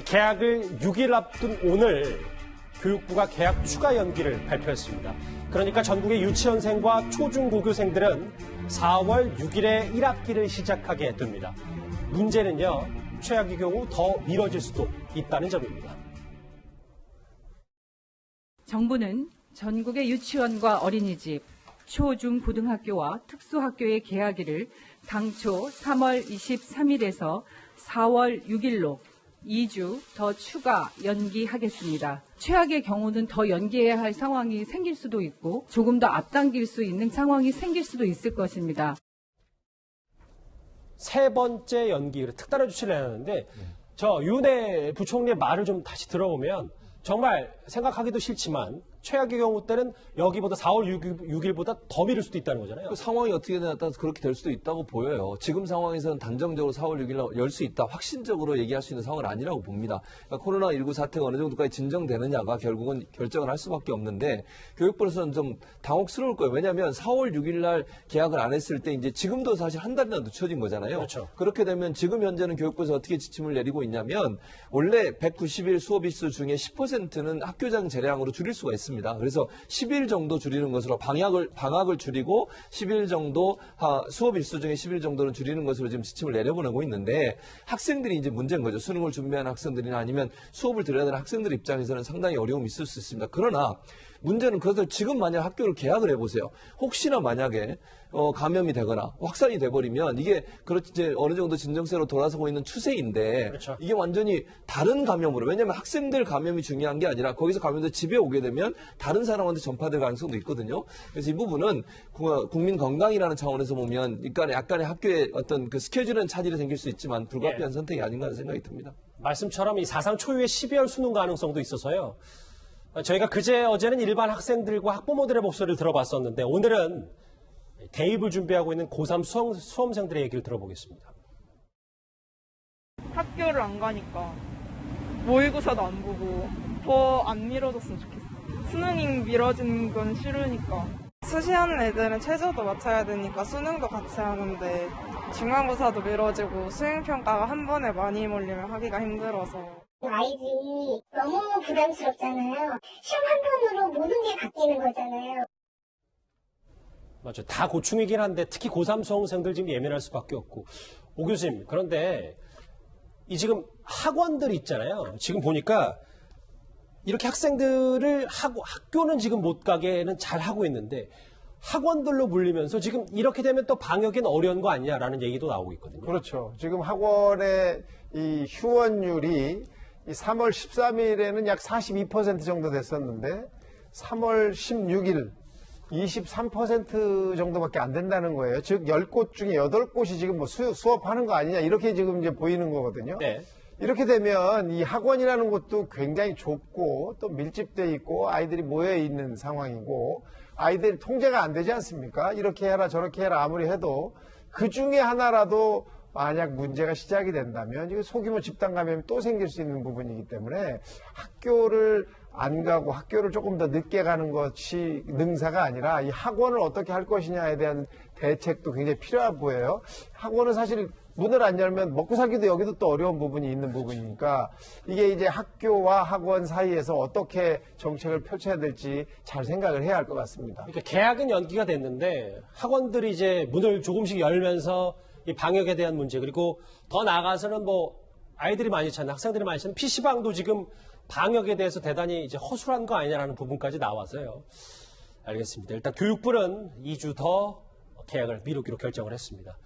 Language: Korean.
개학을 6일 앞둔 오늘 교육부가 개학 추가 연기를 발표했습니다. 그러니까 전국의 유치원생과 초중고교생들은 4월 6일에 1학기를 시작하게 됩니다. 문제는요, 최악의 경우 더 미뤄질 수도 있다는 점입니다. 정부는 전국의 유치원과 어린이집, 초, 중, 고등학교와 특수학교의 개학일을 당초 3월 23일에서 4월 6일로 2주 더 추가 연기하겠습니다. 최악의 경우는 더 연기해야 할 상황이 생길 수도 있고 조금 더 앞당길 수 있는 상황이 생길 수도 있을 것입니다. 세 번째 연기를 특단의 조치를 해놨는데 저 윤해 부총리의 말을 좀 다시 들어보면 정말 생각하기도 싫지만 최악의 경우 때는 여기보다 4월 6일보다 더 미룰 수도 있다는 거잖아요. 그 상황이 어떻게 되냐에 따라서 그렇게 될 수도 있다고 보여요. 지금 상황에서는 단정적으로 4월 6일 열 수 있다. 확신적으로 얘기할 수 있는 상황은 아니라고 봅니다. 그러니까 코로나19 사태가 어느 정도까지 진정되느냐가 결국은 결정을 할 수밖에 없는데 교육부로서는 좀 당혹스러울 거예요. 왜냐하면 4월 6일 날 계약을 안 했을 때 이제 지금도 사실 한 달이나 늦춰진 거잖아요. 그렇죠. 그렇게 되면 지금 현재는 교육부에서 어떻게 지침을 내리고 있냐면 원래 190일 수업 일수 중에 10%는 학교장 재량으로 줄일 수가 있습니다. 그래서 10일 정도 줄이는 것으로 방학을 줄이고 10일 정도 수업 일수 중에 10일 정도는 줄이는 것으로 지금 지침을 내려보내고 있는데 학생들이 이제 문제인 거죠. 수능을 준비하는 학생들이나 아니면 수업을 들어야 되는 학생들 입장에서는 상당히 어려움이 있을 수 있습니다. 그러나 문제는 그래서 지금 만약 학교를 개학을 해보세요. 혹시나 만약에 감염이 되거나 확산이 돼버리면 이게 그렇지 이제 어느 정도 진정세로 돌아서고 있는 추세인데 그렇죠. 이게 완전히 다른 감염으로 왜냐하면 학생들 감염이 중요한 게 아니라 거기서 감염돼 집에 오게 되면 다른 사람한테 전파될 가능성도 있거든요. 그래서 이 부분은 국민 건강이라는 차원에서 보면 약간의 학교에 어떤 그 스케줄에는 차질이 생길 수 있지만 불가피한 선택이 아닌가 하는 생각이 듭니다. 말씀처럼 이 사상 초유의 12월 수능 가능성도 있어서요. 저희가 어제는 일반 학생들과 학부모들의 목소리를 들어봤었는데 오늘은 대입을 준비하고 있는 고3 수험생들의 얘기를 들어보겠습니다. 학교를 안 가니까 모의고사도 안 보고 더 안 미뤄졌으면 좋겠어. 수능이 미뤄지는 건 싫으니까. 수시하는 애들은 최저도 맞춰야 되니까 수능도 같이 하는데 중간고사도 미뤄지고 수행평가가 한 번에 많이 몰리면 하기가 힘들어서. 아이들이 너무 부담스럽잖아요. 시험 한 번으로 모든 게 바뀌는 거잖아요. 맞아요. 다 고충이긴 한데 특히 고3 수험생들 지금 예민할 수밖에 없고. 오 교수님, 그런데 이 지금 학원들 있잖아요. 지금 보니까 이렇게 학생들을 학교는 지금 못 가게는 잘 하고 있는데 학원들로 물리면서 지금 이렇게 되면 또 방역엔 어려운 거 아니냐라는 얘기도 나오고 있거든요. 그렇죠. 지금 학원의 이 휴원율이 이 3월 13일에는 약 42% 정도 됐었는데 3월 16일 23% 정도밖에 안 된다는 거예요. 즉 10곳 중에 8곳이 지금 뭐 수업하는 거 아니냐 이렇게 지금 이제 보이는 거거든요. 네. 이렇게 되면 이 학원이라는 곳도 굉장히 좁고 또 밀집돼 있고 아이들이 모여 있는 상황이고 아이들이 통제가 안 되지 않습니까? 이렇게 해라 저렇게 해라 아무리 해도 그 중에 하나라도 만약 문제가 시작이 된다면 이거 소규모 집단 감염이 또 생길 수 있는 부분이기 때문에 학교를 안 가고 학교를 조금 더 늦게 가는 것이 능사가 아니라 이 학원을 어떻게 할 것이냐에 대한 대책도 굉장히 필요해 보여요. 학원은 사실 문을 안 열면 먹고 살기도 여기도 또 어려운 부분이 있는 부분이니까 이게 이제 학교와 학원 사이에서 어떻게 정책을 펼쳐야 될지 잘 생각을 해야 할 것 같습니다. 그러니까 개학은 연기가 됐는데 학원들이 이제 문을 조금씩 열면서 이 방역에 대한 문제 그리고 더 나아가서는 뭐 아이들이 많이 찾는 학생들이 많이 찾는 PC방도 지금 방역에 대해서 대단히 이제 허술한 거 아니냐라는 부분까지 나와서요. 알겠습니다. 일단 교육부는 2주 더 개학을 미루기로 결정을 했습니다.